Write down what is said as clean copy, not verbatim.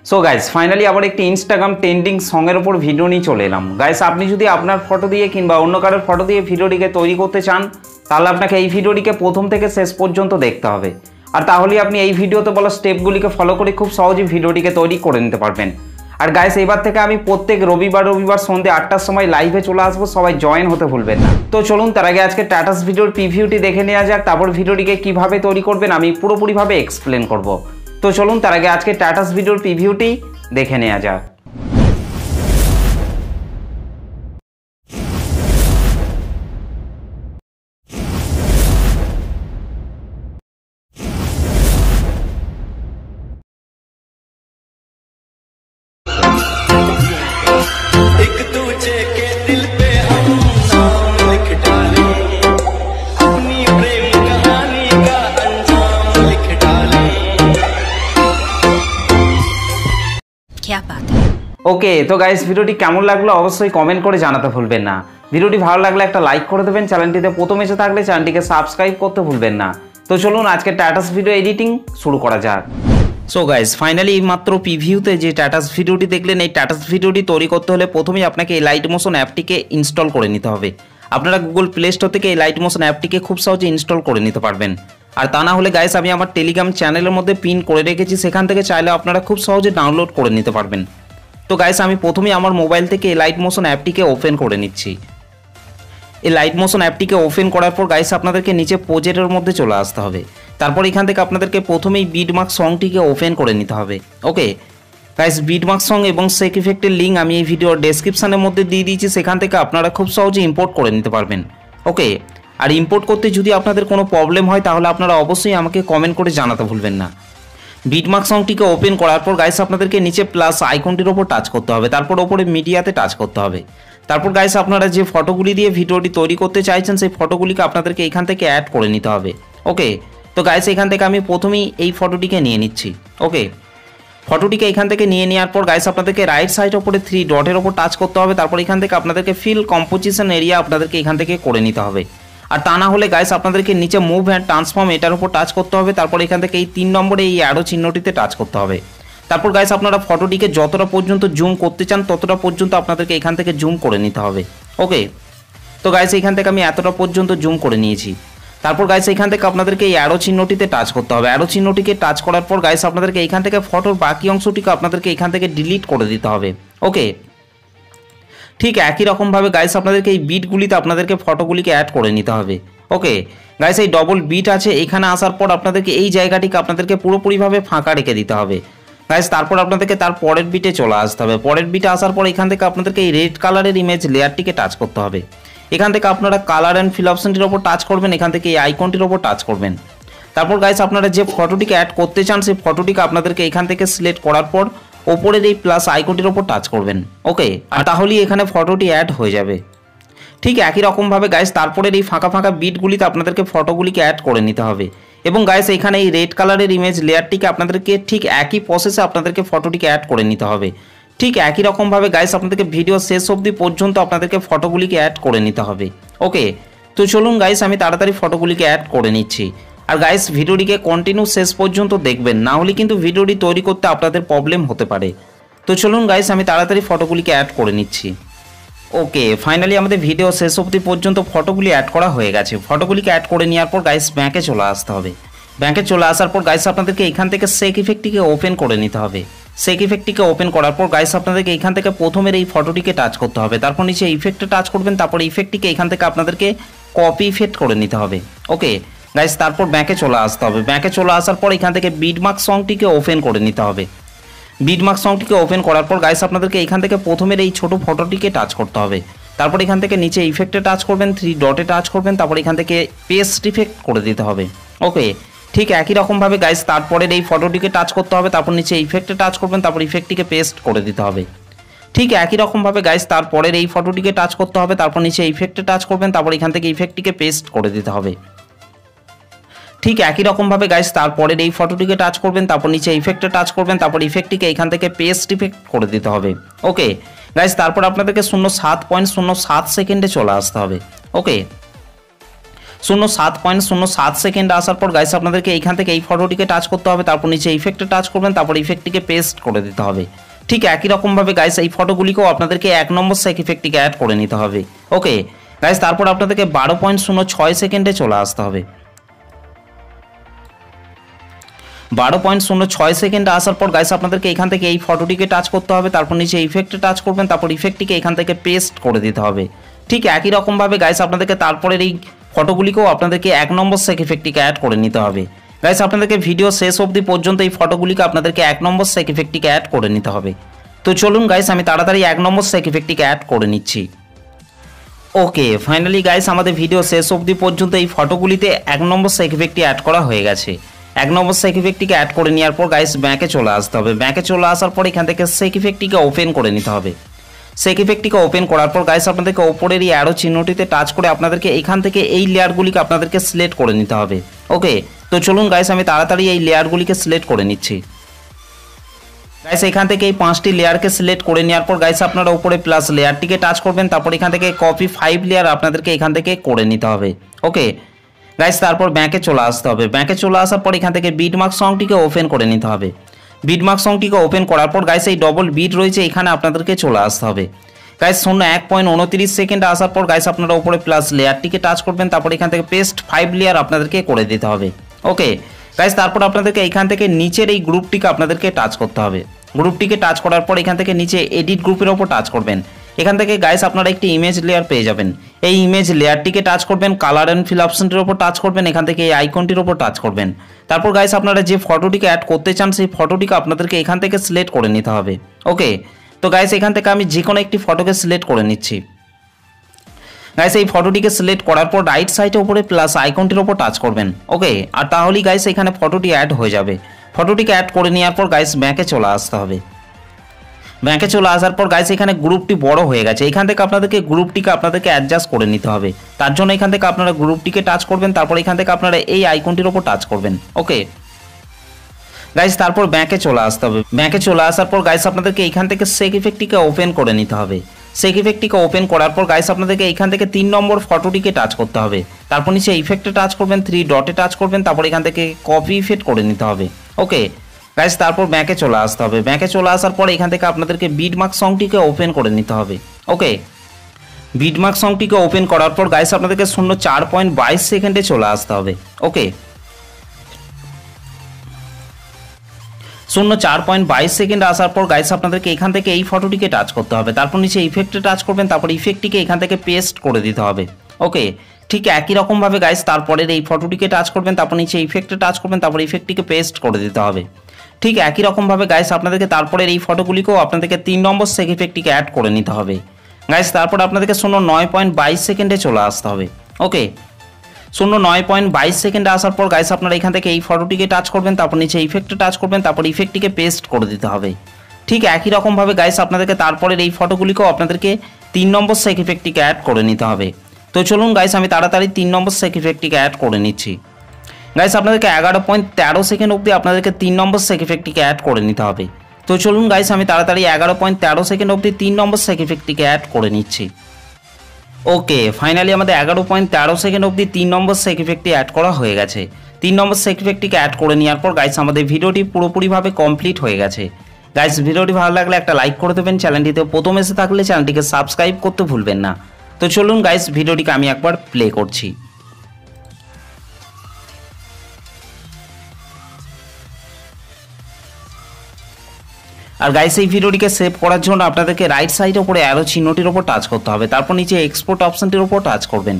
So guys finally आबार एक Instagram trending सॉन्गर ऊपर भिडियो नहीं चले एलाम। गाइज आपनी यदि आपनार फटो दिए किंबा अन्य कारोर फटो दिए भिडियोटिके तैरी करते चान ताहले आपनाके एई भिडियोटिके प्रथम थेके शेष पर्यन्त देखते हबे और ताहले आपनी एई भिडियोते बला स्टेपगुलिके फलो करे खूब सहजे भिडियोटिके तैरी करे निते पारबेन। और गाइस एबार थेके आमी प्रत्येक रविवार सन्ध्ये 8टार समय लाइभे चले आसबो, सबाई जয়েন होते भुलबेन ना। तो चलुन तार आगे आजके टाटास भिडियोर प्रिभिउटी देखे नेওয়া যাক, तारपर भिडियोटिके किभाबे तैरी करबेन आमी पुरोपुरिभाबे एक्सप्लेन करब। तो चलुन तार आगे आजके टाटास भिडियोर प्रिभिउटी देखे नेওয়া যাক। ओके तो गाइस भिडियोटी केमन लागलो अवश्य कमेंट करे जानाते भूलबेन ना। भिडियोटी भालो लागले एक लाइक करे देवें, चैनलটিতে प्रथम एसे থাকলে চ্যানেলটিকে সাবস্ক্রাইব করতে ভুলবেন না। तो चलুন আজকে টাটাস ভিডিও এডিটিং শুরু করা যাক। सो गाइस फाइनली मात्र प्रिভিউতে যে টাটাস ভিডিওটি দেখলেন, এই টাটাস ভিডিওটি তৈরি করতে হলে প্রথমেই আপনাকে এই লাইট মোশন অ্যাপটিকে ইনস্টল করে নিতে হবে। আপনারা গুগল প্লে স্টোর থেকে এই লাইট মোশন অ্যাপটিকে খুব সহজে ইনস্টল করে নিতে পারবেন। আর তা না হলে গাইস আমি আমার টেলিগ্রাম চ্যানেলের মধ্যে পিন করে রেখেছি, সেখান থেকে চাইলে আপনারা খুব সহজে ডাউনলোড করে নিতে পারবেন। तो गाइस আমি প্রথমেই আমার মোবাইল থেকে এই লাইট মোশন অ্যাপটিকে ওপেন করে নিচ্ছি। এই লাইট মোশন অ্যাপটিকে ওপেন করার পর গাইস আপনাদেরকে নিচে প্রজেক্টের মধ্যে চলে আসতে হবে। তারপর এখান থেকে আপনাদেরকে প্রথমেই বিটমার্ক সংটিকে ওপেন করে নিতে হবে। ওকে গাইস, বিটমার্ক সং এবং সেক ইফেক্টের লিঙ্ক আমি এই ভিডিওর ডেসক্রিপশনের মধ্যে দিয়ে দিয়েছি, সেখান থেকে আপনারা খুব সহজে ইম্পোর্ট করে নিতে পারবেন। ওকে, আর ইম্পোর্ট করতে যদি আপনাদের কোনো প্রবলেম হয় তাহলে আপনারা অবশ্যই আমাকে কমেন্ট করে জানাতে ভুলবেন না। বিটমার্ক সংটিকে ওপেন করার পর গাইস আপনাদেরকে নিচে প্লাস আইকনটির উপর টাচ করতে হবে, তারপর উপরে মিডিয়াতে টাচ করতে হবে। তারপর গাইস আপনারা যে ফটোগুলি দিয়ে ভিডিওটি তৈরি করতে চাইছেন সেই ফটোগুলিকে আপনাদেরকে এখান থেকে অ্যাড করে নিতে হবে। ওকে, তো গাইস এখান থেকে আমি প্রথমেই এই ফটোটিকে নিয়ে নিচ্ছি। ওকে, ফটোটিকে এখান থেকে নিয়ে নেওয়ার পর গাইস আপনাদেরকে রাইট সাইডের উপরে 3 ডটের উপর টাচ করতে হবে, তারপর এখান থেকে আপনাদেরকে ফিল কম্পোজিশন এরিয়া আপনাদেরকে এখান থেকে করে নিতে হবে। আর তা না হলে গাইস আপনাদেরকে নিচে মুভ অ্যান্ড ট্রান্সফর্ম এটার উপর টাচ করতে হবে, তারপর এখান থেকে এই 3 নম্বরে এই অ্যারো চিহ্নটিতে টাচ করতে হবে। তারপর গাইস আপনারা ফটোটিকে যতটা পর্যন্ত জুম করতে চান ততটা পর্যন্ত আপনাদেরকে এখান থেকে জুম করে নিতে হবে। ওকে, তো গাইস এখান থেকে আমি এতটা পর্যন্ত জুম করে নিয়েছি। তারপর গাইস এখান থেকে আপনাদেরকে এই অ্যারো চিহ্নটিতে টাচ করতে হবে। অ্যারো চিহ্নটিকে টাচ করার পর গাইস আপনাদেরকে এখান থেকে ফটোর বাকি অংশটিকে আপনাদেরকে এখান থেকে ডিলিট করে দিতে হবে। ওকে, ঠিক একই রকমভাবে গাইস আপনাদেরকে এই বিটগুলিতে আপনাদেরকে ফটোগুলিকে অ্যাড করে নিতে হবে। ওকে গাইস, এই ডবল বিট আছে, এখানে আসার পর আপনাদেরকে এই জায়গাটিকে আপনাদেরকে পুরোপুরিভাবে ফাঁকা রেখে দিতে হবে। গাইস তারপর আপনাদেরকে তার পরের বিটে চলে আসতে হবে। পরের বিটে আসার পর এখান থেকে আপনাদেরকে এই রেড কালারের ইমেজ লেয়ারটিকে টাচ করতে হবে। এখান থেকে আপনারা কালার অ্যান্ড ফিল অপশনটির ওপর টাচ করবেন, এখান থেকে এই আইকনটির ওপর টাচ করবেন। তারপর গাইস আপনারা যে ফটোটিকে অ্যাড করতে চান সেই ফটোটিকে আপনাদেরকে এখান থেকে সিলেক্ট করার পর ওপরের এই প্লাস আইকনটির ওপর টাচ করবেন। ওকে, আর তাহলেই এখানে ফটোটি অ্যাড হয়ে যাবে। ঠিক একই রকমভাবে গাইস তারপরের এই ফাঁকা ফাঁকা বিটগুলিতে আপনাদেরকে ফটোগুলিকে অ্যাড করে নিতে হবে। এবং গাইস এখানে এই রেড কালারের ইমেজ লেয়ারটিকে আপনাদেরকে ঠিক একই প্রসেসে আপনাদেরকে ফটোটিকে অ্যাড করে নিতে হবে। ঠিক একই রকমভাবে গাইস আপনাদেরকে ভিডিও শেষ অবধি পর্যন্ত আপনাদেরকে ফটোগুলিকে অ্যাড করে নিতে হবে। ওকে, তো চলুন গাইস আমি তাড়াতাড়ি ফটোগুলিকে অ্যাড করে নিচ্ছি। আর গাইস ভিডিওটিকে কন্টিনিউ শেষ পর্যন্ত দেখবেন, না হলে কিন্তু ভিডিওটি তৈরি করতে আপনাদের প্রবলেম হতে পারে। তো চলুন গাইস আমি তাড়াতাড়ি ফটোগুলিকে অ্যাড করে নিচ্ছি। ওকে, ফাইনালি আমাদের ভিডিও শেষ অবধি পর্যন্ত ফটোগুলি অ্যাড করা হয়ে গেছে। ফটোগুলিকে অ্যাড করে নেওয়ার পর গাইস ব্যাঙ্কে চলে আসতে হবে। ব্যাঙ্কে চলে আসার পর গাইস আপনাদেরকে এখান থেকে সেক ইফেক্টটিকে ওপেন করে নিতে হবে। সেক ইফেক্টটিকে ওপেন করার পর গাইস আপনাদেরকে এখান থেকে প্রথমের এই ফটোটিকে টাচ করতে হবে, তারপর নিচে ইফেক্টে টাচ করবেন, তারপর ইফেক্টটিকে এখান থেকে আপনাদেরকে কপি ইফেক্ট করে নিতে হবে। ওকে গাইস, তারপর ব্যাঙ্কে চলে আসতে হবে। ব্যাঙ্কে চলে আসার পর এখান থেকে বিটমার্ক সংটিকে ওপেন করে নিতে হবে। বিটমার্ক সংটিকে ওপেন করার পর গাইস আপনাদেরকে এখান থেকে প্রথমের এই ছোট ফটোটিকে টাচ করতে হবে, তারপর এখান থেকে নিচে ইফেক্টে টাচ করবেন, 3 ডটে টাচ করবেন, তারপর এখান থেকে পেস্ট ইফেক্ট করে দিতে হবে। ওকে, ঠিক একই রকমভাবে গাইস তারপরের এই ফটোটিকে টাচ করতে হবে, তারপর নিচে ইফেক্টে টাচ করবেন, তারপর ইফেক্টটিকে পেস্ট করে দিতে হবে। ঠিক একই রকমভাবে গাইস তারপরের এই ফটোটিকে টাচ করতে হবে, তারপর নিচে ইফেক্টে টাচ করবেন, তারপর এখান থেকে ইফেক্টটিকে পেস্ট করে দিতে হবে। ঠিক একই রকমভাবে গাইস তারপরের এই ফটোটিকে টাচ করবেন, তারপর নিচে ইফেক্টে টাচ করবেন, তারপর ইফেক্টটিকে এখান থেকে পেস্ট ইফেক্ট করে দিতে হবে। ওকে গাইস, তারপর আপনাদেরকে 0.07 সেকেন্ডে চলে আসতে হবে। ওকে, 0.07 সেকেন্ড আসার পর গাইস আপনাদেরকে এইখান থেকে এই ফটোটিকে টাচ করতে হবে, তারপর নিচে ইফেক্টে টাচ করবেন, তারপর ইফেক্টটিকে পেস্ট করে দিতে হবে। ঠিক একই রকমভাবে গাইস এই ফটোগুলিকেও আপনাদেরকে 1 নম্বর সেক ইফেক্টটিকে অ্যাড করে নিতে হবে। ওকে গাইস, তারপর আপনাদেরকে 12.06 সেকেন্ডে চলে আসতে হবে। 12.06 সেকেন্ডে আসার পর গাইস আপনাদেরকে এখান থেকে এই ফটোটিকে টাচ করতে হবে, তারপর নিচে ইফেক্টে টাচ করবেন, তারপর ইফেক্টটিকে এখান থেকে পেস্ট করে দিতে হবে। ঠিক একই রকমভাবে গাইস আপনাদেরকে তারপরের এই ফটোগুলিকেও আপনাদেরকে 1 নম্বর সেক ইফেক্টটিকে অ্যাড করে নিতে হবে। গাইস আপনাদেরকে ভিডিও শেষ অবধি পর্যন্ত এই ফটোগুলিকে আপনাদেরকে 1 নম্বর সেক ইফেক্টটিকে অ্যাড করে নিতে হবে। তো চলুন গাইস আমি তাড়াতাড়ি 1 নম্বর সেক ইফেক্টটিকে অ্যাড করে নিচ্ছি। ওকে ফাইনালি গাইস আমাদের ভিডিও শেষ অবধি পর্যন্ত এই ফটোগুলিতে 1 নম্বর সেক ইফেক্টটি অ্যাড করা হয়ে গেছে। 1 নম্বর সেক ইফেক্টটিকে অ্যাড করে নেওয়ার পর গাইস ব্যাকে চলে আসতে হবে। ব্যাকে চলে আসার পর এখান থেকে সেক ইফেক্টটিকে ওপেন করে নিতে হবে। সেক ইফেক্টটিকে ওপেন করার পর গাইস আপনাদেরকে ওপরের এই অ্যারো চিহ্নটিতে টাচ করে আপনাদেরকে এখান থেকে এই লেয়ারগুলিকে আপনাদেরকে সিলেক্ট করে নিতে হবে। ওকে তো চলুন গাইস আমি তাড়াতাড়ি এই লেয়ারগুলিকে সিলেক্ট করে নিচ্ছি। গাইস এখান থেকে এই 5টি লেয়ারকে সিলেক্ট করে নেওয়ার পর গাইস আপনারা উপরে প্লাস লেয়ারটিকে টাচ করবেন, তারপর এখান থেকে কপি 5 লেয়ার আপনাদেরকে এখান থেকে করে নিতে হবে। ওকে গাইস তারপর ব্যাকে চলে আসতে হবে। ব্যাকে চলে আসার পর এখান থেকে বিটমার্ক সংটিকে ওপেন করে নিতে হবে। বিটমার্ক সংটিকে ওপেন করার পর গাইস এই ডবল বিট রয়েছে এখানে আপনাদেরকে চলে আসতে হবে। গাইস 1.29 সেকেন্ড আসার পর গাইস আপনারা উপরে প্লাস লেয়ারটিকে টাচ করবেন, তারপর এখান থেকে পেস্ট 5 লেয়ার আপনাদেরকে করে দিতে হবে। ওকে গাইস তারপর আপনাদেরকে এখান থেকে নিচের এই গ্রুপটিকে আপনাদেরকে টাচ করতে হবে। গ্রুপটিকে টাচ করার পর এখান থেকে নিচে এডিট গ্রুপের ওপর টাচ করবেন। এখান থেকে গাইস আপনারা একটি ইমেজ লেয়ার পেয়ে যাবেন। এই ইমেজ লেয়ারটিকে টাচ করবেন, কালার অ্যান্ড ফিল অপশনটির ওপর টাচ করবেন, এখান থেকে এই আইকনটির ওপর টাচ করবেন। তারপর গাইস আপনারা যে ফটোটিকে অ্যাড করতে চান সেই ফটোটিকে আপনাদেরকে এখান থেকে সিলেক্ট করে নিতে হবে। ওকে তো গাইস এখান থেকে আমি যে কোনো একটি ফটোকে সিলেক্ট করে নিচ্ছি। গাইস এই ফটোটিকে সিলেক্ট করার পর রাইট সাইডে উপরে প্লাস আইকনটির ওপর টাচ করবেন। ওকে আর তাহলেই গাইস এখানে ফটোটি অ্যাড হয়ে যাবে। ফটোটিকে অ্যাড করে নেওয়ার পর গাইস ব্যাকে চলে আসতে হবে। ব্যাকে চলে আসার পর গাইস এখানে গ্রুপটি বড় হয়ে গেছে, এখান থেকে আপনাদেরকে গ্রুপটিকে আপনাদেরকে অ্যাডজাস্ট করে নিতে হবে। তার জন্য এখান থেকে আপনারা গ্রুপটিকে টাচ করবেন, তারপর এখান থেকে আপনারা এই আইকনটির ওপর টাচ করবেন। ওকে গাইস তারপর ব্যাকে চলে আসতে হবে। ব্যাকে চলে আসার পর গাইস আপনাদেরকে এখান থেকে সেক ইফেক্টটিকে ওপেন করে নিতে হবে। সেক ইফেক্টটিকে ওপেন করার পর গাইস আপনাদেরকে এখান থেকে 3 নম্বর ফটোটিকে টাচ করতে হবে, তারপর নিচে ইফেক্টে টাচ করবেন, 3 ডটে টাচ করবেন, তারপর এখান থেকে কপি ইফেক্ট করে নিতে হবে। ওকে গাইস তারপর ব্যাকে চলে আসতে হবে। ব্যাকে চলে আসার পর এখান থেকে আপনাদেরকে বিটমার্ক সংটিকে ওপেন করে নিতে হবে। ওকে বিটমার্ক সংটিকে ওপেন করার পর গাইস আপনাদেরকে 4.22 সেকেন্ডে চলে আসতে হবে। ওকে 4.22 সেকেন্ড আসার পর গাইস আপনাদেরকে এখান থেকে এই ফটোটিকে টাচ করতে হবে, তারপর নিচে ইফেক্টে টাচ করবেন, তারপর ইফেক্টটিকে এখান থেকে পেস্ট করে দিতে হবে। ওকে ঠিক একই রকমভাবে গাইস তারপরের এই ফটোটিকে টাচ করবেন, তারপর নিচে ইফেক্টে টাচ করবেন, তারপর ইফেক্টটিকে পেস্ট করে দিতে হবে। ঠিক একই রকমভাবে গাইস আপনাদেরকে তারপরের এই ফটোগুলিকেও আপনাদেরকে 3 নম্বর সেক ইফেক্টটিকে অ্যাড করে নিতে হবে। গাইস তারপর আপনাদেরকে 9.22 সেকেন্ডে চলে আসতে হবে। ওকে 9.22 সেকেন্ডে আসার পর গাইস আপনারা এখান থেকে এই ফটোটিকে টাচ করবেন, তারপর নিচে ইফেক্টে টাচ করবেন, তারপর ইফেক্টটিকে পেস্ট করে দিতে হবে। ঠিক একই রকমভাবে গাইস আপনাদেরকে তারপরের এই ফটোগুলিকেও আপনাদেরকে 3 নম্বর সেক ইফেক্টটিকে অ্যাড করে নিতে হবে। তো চলুন গাইস আমি তাড়াতাড়ি 3 নম্বর সেক ইফেক্টটিকে অ্যাড করে নিচ্ছি। গাইস আপনাদেরকে 11.13 সেকেন্ড অবধি আপনাদেরকে 3 নম্বর সেক ইফেক্টটিকে অ্যাড করে নিতে হবে। তো চলুন গাইস আমি তাড়াতাড়ি 11.13 সেকেন্ড অবধি 3 নম্বর সেক ইফেক্টটিকে অ্যাড করে নিচ্ছি। ওকে ফাইনালি আমাদের 11.13 সেকেন্ড অবধি 3 নম্বর সেক ইফেক্টটি অ্যাড করা হয়ে গেছে। 3 নম্বর সেক ইফেক্টটিকে অ্যাড করে নেওয়ার পর গাইস আমাদের ভিডিওটি পুরোপুরিভাবে কমপ্লিট হয়ে গেছে। গাইস ভিডিওটি ভালো লাগলে একটা লাইক করে দেবেন, চ্যানেলটিতে প্রথম এসে থাকলে চ্যানেলটিকে সাবস্ক্রাইব করতে ভুলবেন না। তো চলুন গাইস ভিডিওটিকে আমি একবার প্লে করছি। আর গাইস এই ভিডিওটিকে সেভ করার জন্য আপনাদেরকে রাইট সাইডে উপরে অ্যারো চিহ্নটির উপর টাচ করতে হবে, তারপর নিচে এক্সপোর্ট অপশনটির উপর টাচ করবেন।